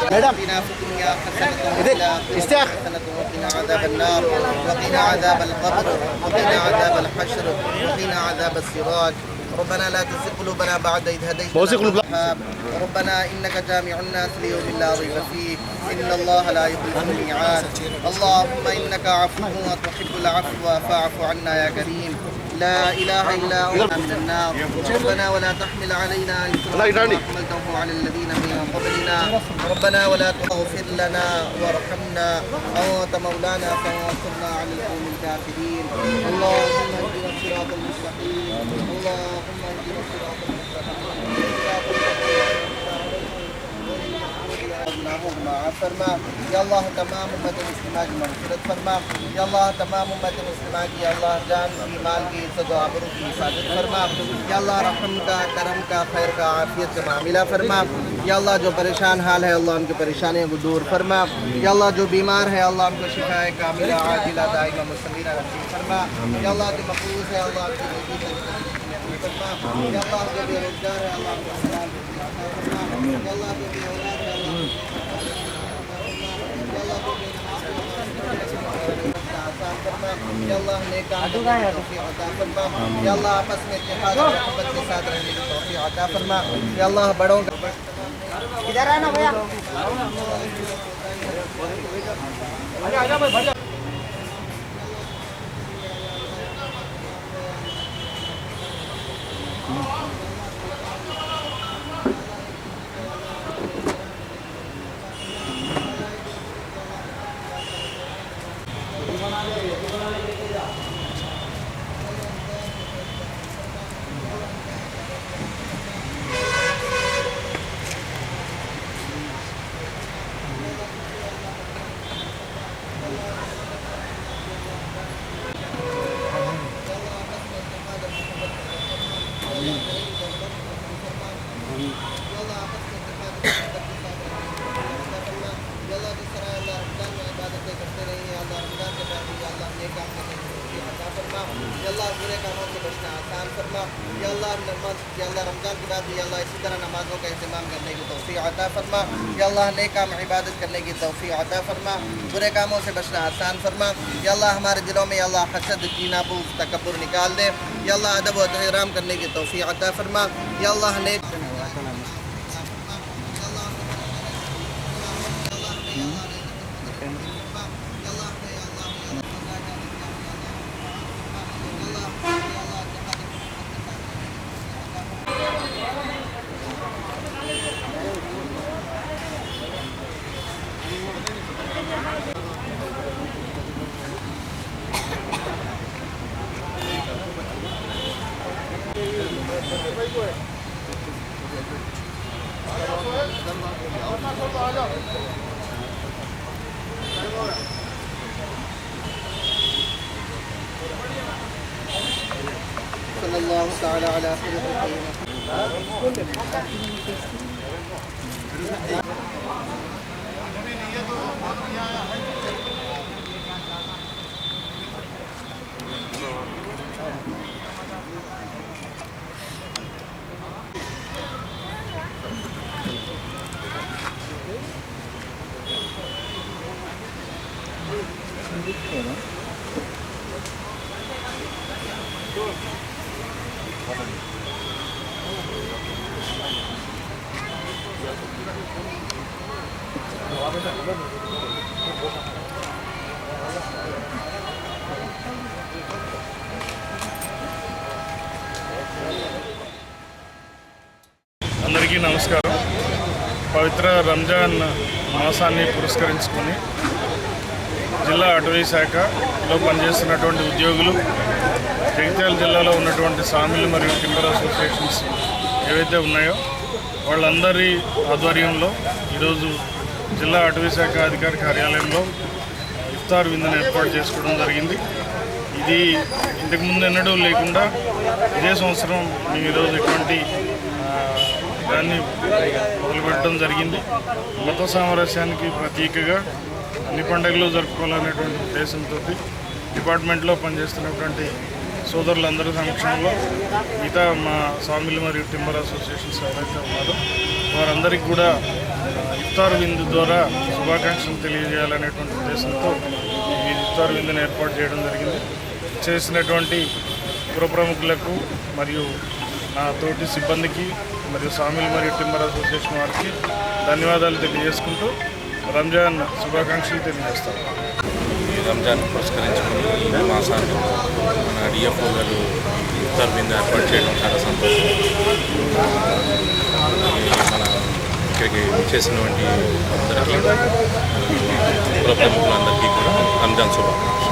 Madam وقنا عذاب النار وقنا عذاب القبر وقنا عذاب الحشر وقنا عذاب الصراط ربنا لا تزغ قلوبنا بعد إذ هديتنا ربنا إنك جامع الناس ليوم لا ريب فيه إن الله لا يخلف الميعاد اللهم إنك عفو تحب العفو فاعف عنا يا كريم لا إله إلا أنت من النار ربنا ولا تحمل علينا إصرا كما حملته على الذين من قبلنا ربنا ولا تغفر لنا وارحمنا أنت مولانا فانصرنا على القوم الكافرين اللهم اهدنا الصراط المستقيم اللهم اهدنا الصراط المستقيم فرما या अल्लाह तमाम उम्मत मुस्लिमा की मग़फ़िरत फरमा या अल्लाह तमाम उम्मत मुस्लिमा की या अल्लाह जान की माल की इज़्ज़त व आबरू की हिफाज़त फरमा या अल्लाह रहम का करम का खैर का आफियत का मामिला फरमा या अल्लाह जो परेशान हाल है अल्लाह उनकी परेशानियों को दूर फरमा या अल्लाह जो बीमार है अल्लाह उनको शिफाए कामिला आजिला दाइमा मुस्तमीरा नसीब फरमा या अल्लाह जो मक़बूल है अल्लाह उनकी ज़िंदगी फरमा या अल्लाह जो बेरोज़गार है अल्लाह उनको हलाल फरमा या अल्लाह जो बेऔलाद है या अल्लाह नेक काम करने की तौफीक अता फरमा या अल्लाह आपस में इत्तेफाक और मोहब्बत के साथ रहने की तौफीक अता फरमा या अल्लाह बड़ों का इधर आना भैया आजा भाई रमज़ान के बाद भी अल्लाह इसी तरह नमाज़ों का एहतमाम करने की तौफ़ीक़ अता फरमा या अल्लाह नेक काम इबादत करने की तौफ़ीक़ अता फरमा बुरे कामों से बचना आसान फरमा या अल्लाह हमारे दिलों में अल्लाह हसद कीना बुग़्ज़ तकब्बुर निकाल दे या अल्लाह अदब व एहतराम करने की तौफ़ीक़ अता फरमा या अल्लाह नेक सल्लल्लाहु तआला अला అందరికీ నమస్కారం. పవిత్ర రంజాన్ మాసాన్ని పురస్కరించుకొని జిల్లా అటవీ శాఖలో పనిచేస్తున్నటువంటి ఉద్యోగులు, జగిత్యాల జిల్లాలో ఉన్నటువంటి సామిలు మరియు టింబర్ అసోసియేషన్స్ ఏవైతే ఉన్నాయో వాళ్ళందరి ఆధ్వర్యంలో ఈరోజు జిల్లా అటవీ శాఖ అధికారి కార్యాలయంలో ఇఫ్తార్ విందును ఏర్పాటు చేసుకోవడం జరిగింది. ఇది ఇంతకుముందు ఎన్నడూ లేకుండా ఇదే సంవత్సరం మేము ఈరోజు ఇటువంటి దాన్ని మొదలుపెట్టడం జరిగింది. మత సామరస్యానికి ప్రతీకగా అన్ని పండుగలు జరుపుకోవాలనేటువంటి ఉద్దేశంతో డిపార్ట్మెంట్లో పనిచేస్తున్నటువంటి సోదరులందరి సమక్షంలో మిగతా మా సామిల్ మరియు టింబర్ అసోసియేషన్స్ ఎవరైతే ఉన్నారో వారందరికీ కూడా ఇఫ్తార్ విందు ద్వారా శుభాకాంక్షలు తెలియజేయాలనేటువంటి ఉద్దేశంతో ఈ ఇఫ్తార్ విందుని ఏర్పాటు చేయడం జరిగింది. చేసినటువంటి పుర ప్రముఖులకు మరియు నా తోటి సిబ్బందికి మరియు సామిల్ మరియు టింబర్ అసోసియేషన్ వారికి ధన్యవాదాలు తెలియజేసుకుంటూ రంజాన్ శుభాకాంక్షలు తెలియజేస్తాను. ఈ రంజాన్ పురస్కరించుకుని ఈ మాసాన్ని మన డిఎఫ్ఓ గారు ఇఫ్తార్ విందు ఏర్పాటు చేయడం చాలా సంతోషం. మన ఇక్కడికి చేసినటువంటి అందరికీ పుర ప్రముఖులందరికీ కూడా రంజాన్ శుభాకాంక్షలు.